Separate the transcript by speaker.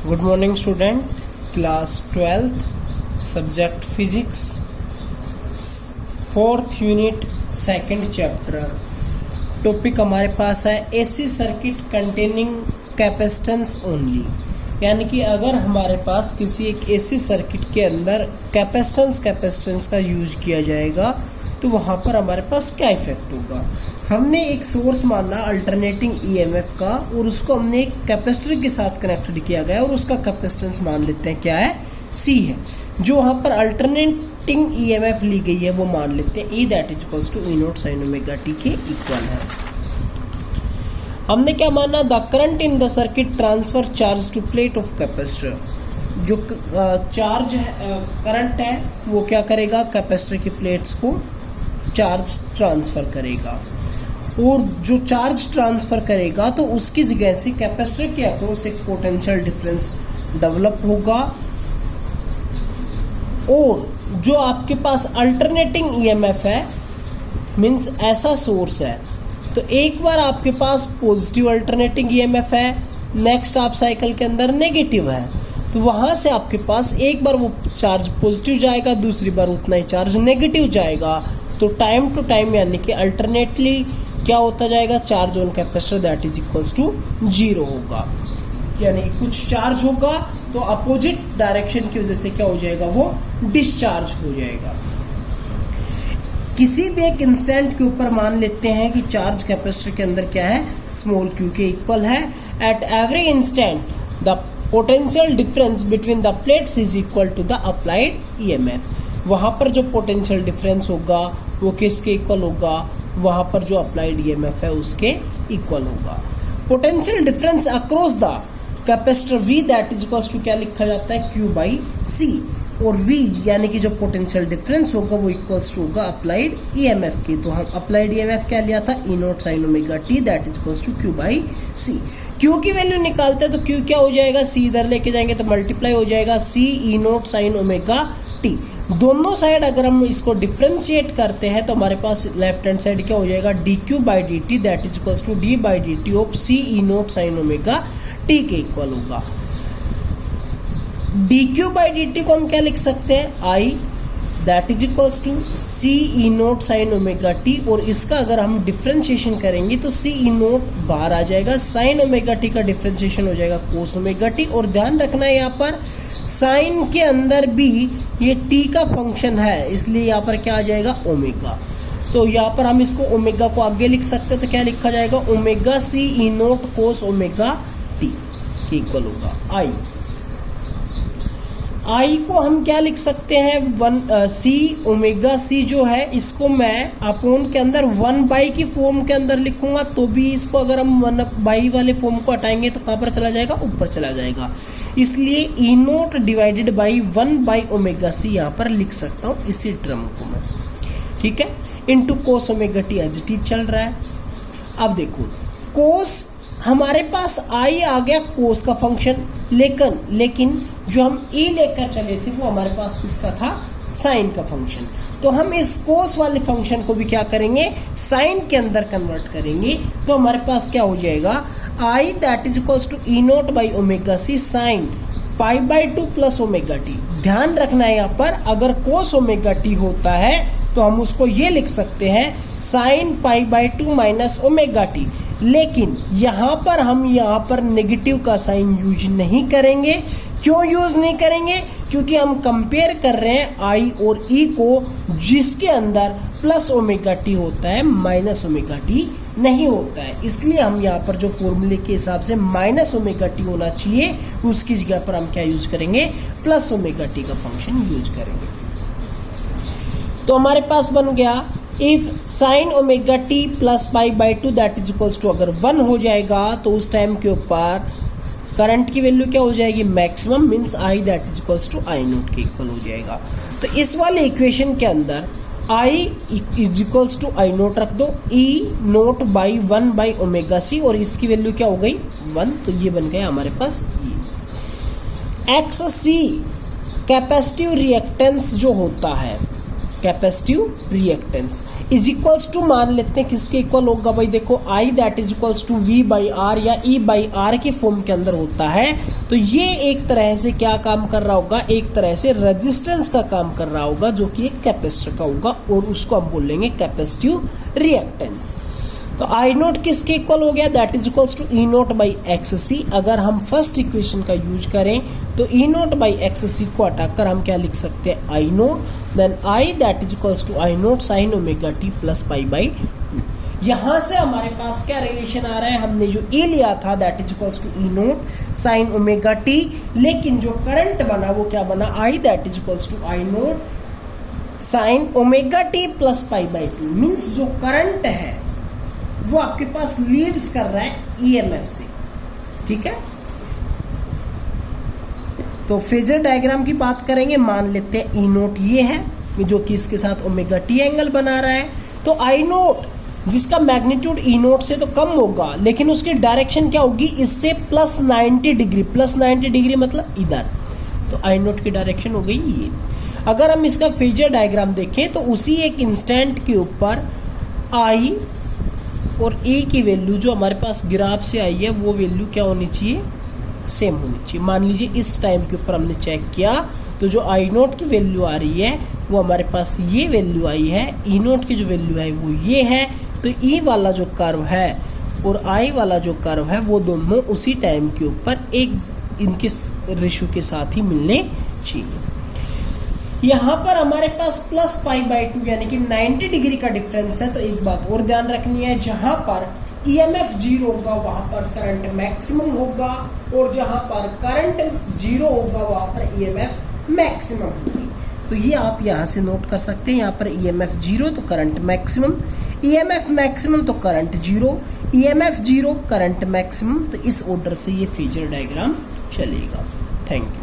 Speaker 1: Good morning student, class 12th subject physics, 4th unit, 2nd chapter. Topic हमारे पास है AC circuit containing capacitance only, यानी कि अगर हमारे पास किसी एक एसी सर्किट के अंदर कैपेसिटेंस का यूज किया जाएगा तो वहाँ पर हमारे पास क्या इफेक्ट होगा। हमने एक सोर्स माना अल्टरनेटिंग ईएमएफ का और उसको हमने एक कैपेसिटर के साथ कनेक्टेड किया गया और उसका कैपेसिटेंस मान लेते हैं क्या है, सी है। जो वहाँ पर अल्टरनेटिंग ईएमएफ ली गई है वो मान लेते हैं E, that is equals to E nought sine omega t के इक्वल है। हमने क्या माना, the current in the circuit transfer charge to plate of capacitor. जो चार्ज करंट है वो क्या करेगा, कैपेसिटर की प्लेट्स को चार्ज ट्रांसफ़र करेगा और जो चार्ज ट्रांसफ़र करेगा तो उसकी जगह से कैपेसिटर के अक्रॉस एक पोटेंशियल डिफरेंस डेवलप होगा। और जो आपके पास अल्टरनेटिंग ईएमएफ है, मींस ऐसा सोर्स है, तो एक बार आपके पास पॉजिटिव अल्टरनेटिंग ईएमएफ है, नेक्स्ट आप साइकिल के अंदर नेगेटिव है, तो वहाँ से आपके पास एक बार वो चार्ज पॉजिटिव जाएगा, दूसरी बार उतना ही चार्ज नेगेटिव जाएगा। तो टाइम टू टाइम यानी कि अल्टरनेटली क्या होता जाएगा, charge on capacitor that is equals to 0 होगा। यानी कुछ चार्ज होगा तो अपोजिट डायरेक्शन की वजह से क्या हो जाएगा, वो डिस्चार्ज हो जाएगा। किसी भी एक इंस्टेंट के ऊपर मान लेते हैं कि चार्ज कैपेसिटर के अंदर क्या है, स्मॉल क्यू के इक्वल है। At every instant the potential difference between the plates is equal to the applied EMF. वहाँ पर जो पोटेंशियल डिफरेंस होगा वो किसके इक्वल होगा, वहाँ पर जो अप्लाइड ईएमएफ है उसके इक्वल होगा। Potential difference across the capacitor V that is equals to क्या लिखा जाता है, Q बाई C। और V यानी कि जो पोटेंशियल डिफरेंस होगा वो इक्वल्स टू होगा अप्लाइड ईएमएफ की। तो हम अप्लाइड ईएमएफ क्या लिया था, E naught sine omega t that is equals to Q by C। Q की वैल्यू निकालते हैं तो Q क्या हो जाएगा, C इधर लेके जाएंगे तो मल्टीप्लाई हो जाएगा C E naught sine omega T. दोनों साइड अगर हम इसको डिफ्रेंशिएट करते हैं तो हमारे पास लेफ्ट हैंड साइड क्या हो जाएगा, d q by d t that is equals to d by d t of C E nought sine omega t के इक्वल होगा। D q by d t को हम क्या लिख सकते हैं, I that is equals to C E nought sine omega t, और इसका अगर हम डिफ्रेंशिएशन करेंगे तो सी ई नॉट बाहर आ जाएगा, साइन ओमेगा टी का डिफ्रेंशिएशन हो जाएगा कोस ओमेगा टी। और ध्यान रखना है यहाँ पर साइन के अंदर भी ये टी का फंक्शन है, इसलिए यहाँ पर क्या आ जाएगा, ओमेगा। तो यहाँ पर हम इसको ओमेगा को आगे लिख सकते हैं, तो क्या लिखा जाएगा, omega C E naught cos omega t के इक्वल होगा आई। आई को हम क्या लिख सकते हैं, सी ओमेगा सी जो है इसको मैं अपोन के अंदर 1/, की फॉर्म के अंदर लिखूंगा, तो भी इसको अगर हम 1/, वाले फॉर्म को हटाएंगे तो कहाँ पर चला जाएगा, ऊपर चला जाएगा। इसलिए E nought divided by 1/, omega C यहाँ पर लिख सकता हूँ इसी टर्म को मैं, ठीक है। Into cos omega t as t चल रहा है। अब देखो कोस हमारे पास आई आ गया कोस का फंक्शन, लेकिन जो हम ई लेकर चले थे वो हमारे पास किसका था, साइन का फंक्शन। तो हम इस कोस वाले फंक्शन को भी क्या करेंगे, साइन के अंदर कन्वर्ट करेंगे, तो हमारे पास क्या हो जाएगा, I that is equals to E nought by omega C sine pi by 2 plus omega t. ध्यान रखना है यहाँ पर अगर कोस ओमेगा टी होता है तो हम उसको ये लिख सकते हैं sign pi by 2 minus omega t, लेकिन यहाँ पर हम यहाँ पर नेगेटिव का साइन यूज नहीं करेंगे। क्यों यूज नहीं करेंगे, क्योंकि हम कंपेयर कर रहे हैं आई और ई को, जिसके अंदर प्लस ओमेगा टी होता है, माइनस ओमेगा टी नहीं होता है। इसलिए हम यहाँ पर जो फॉर्मूले के हिसाब से माइनस ओमेगा टी होना चाहिए उसकी जगह पर हम क्या यूज करेंगे, प्लस ओमेगा टी का फंक्शन यूज करेंगे। तो हमारे पास बन गया if sine omega t plus pi by 2 that is equals to अगर 1 हो जाएगा तो उस टाइम के ऊपर करंट की वैल्यू क्या हो जाएगी, maximum, means I that is equals to I nought के इक्वल हो जाएगा। तो इस वाले इक्वेशन के अंदर I is equals to I nought रख दो, E nought by 1/, omega C, और इसकी वैल्यू क्या हो गई 1, तो ये बन गया हमारे पास E. X C capacitive reactance जो होता है, capacitive reactance, is equals to मान लेते हैं किसके इक्वल होगा भाई, देखो I that is equals to V by R या ई बाई आर के फॉर्म के अंदर होता है। तो ये एक तरह से क्या काम कर रहा होगा, एक तरह से रेजिस्टेंस का काम कर रहा होगा, जो कि एक कैपेसिटर का होगा और उसको हम बोलेंगे कैपेसिटिव रिएक्टेंस। तो आई नोट किसके इक्वल हो गया, that is equals to E nought by X C. अगर हम फर्स्ट इक्वेशन का यूज करें तो E nought by X C को हटाकर हम क्या लिख सकते हैं, I nought, then I that is equals to I nought sine omega t plus pi by 2। यहाँ से हमारे पास क्या रिलेशन आ रहा है, हमने जो ए लिया था that is equals to E nought sine omega t, लेकिन जो करंट बना वो क्या बना, I that is equals to I nought sine omega t plus pi by 2। Means जो करंट है वो आपके पास लीड्स कर रहा है ईएमएफ से, ठीक है। तो फेजर डायग्राम की बात करेंगे, मान लेते हैं ई नोट ये है जो कि इसके साथ ओमेगा टी एंगल बना रहा है। तो आई नोट जिसका मैग्नीट्यूड ई नोट से तो कम होगा, लेकिन उसकी डायरेक्शन क्या होगी, इससे प्लस 90 डिग्री, प्लस 90 डिग्री मतलब इधर। तो आई नोट की डायरेक्शन हो गई ये। अगर हम इसका फेजर डायग्राम देखें तो उसी एक इंस्टेंट के ऊपर आई और ए की वैल्यू जो हमारे पास ग्राफ से आई है वो वैल्यू क्या होनी चाहिए, सेम होनी चाहिए। मान लीजिए इस टाइम के ऊपर हमने चेक किया तो जो आई नोट की वैल्यू आ रही है वो हमारे पास ये वैल्यू आई है, ई नोट की जो वैल्यू है वो ये है। तो ई वाला जो कर्व है और आई वाला जो कर्व है वो दोनों उसी टाइम के ऊपर एक इनके रेशियो के साथ ही मिलने चाहिए। यहाँ पर हमारे पास प्लस पाई बाई 2 यानी कि 90 डिग्री का डिफरेंस है। तो एक बात और ध्यान रखनी है, जहाँ पर ईएमएफ 0 होगा वहाँ पर करंट मैक्सिमम होगा, और जहाँ पर करंट 0 होगा वहाँ पर ईएमएफ मैक्सिमम होगी। तो ये आप यहाँ से नोट कर सकते हैं, यहाँ पर ईएमएफ 0 तो करंट मैक्सिमम, ईएमएफ मैक्सिमम तो करंट 0, ईएमएफ 0 करंट मैक्सिमम। तो इस ऑर्डर से ये फेजर डायग्राम चलेगा। Thank you.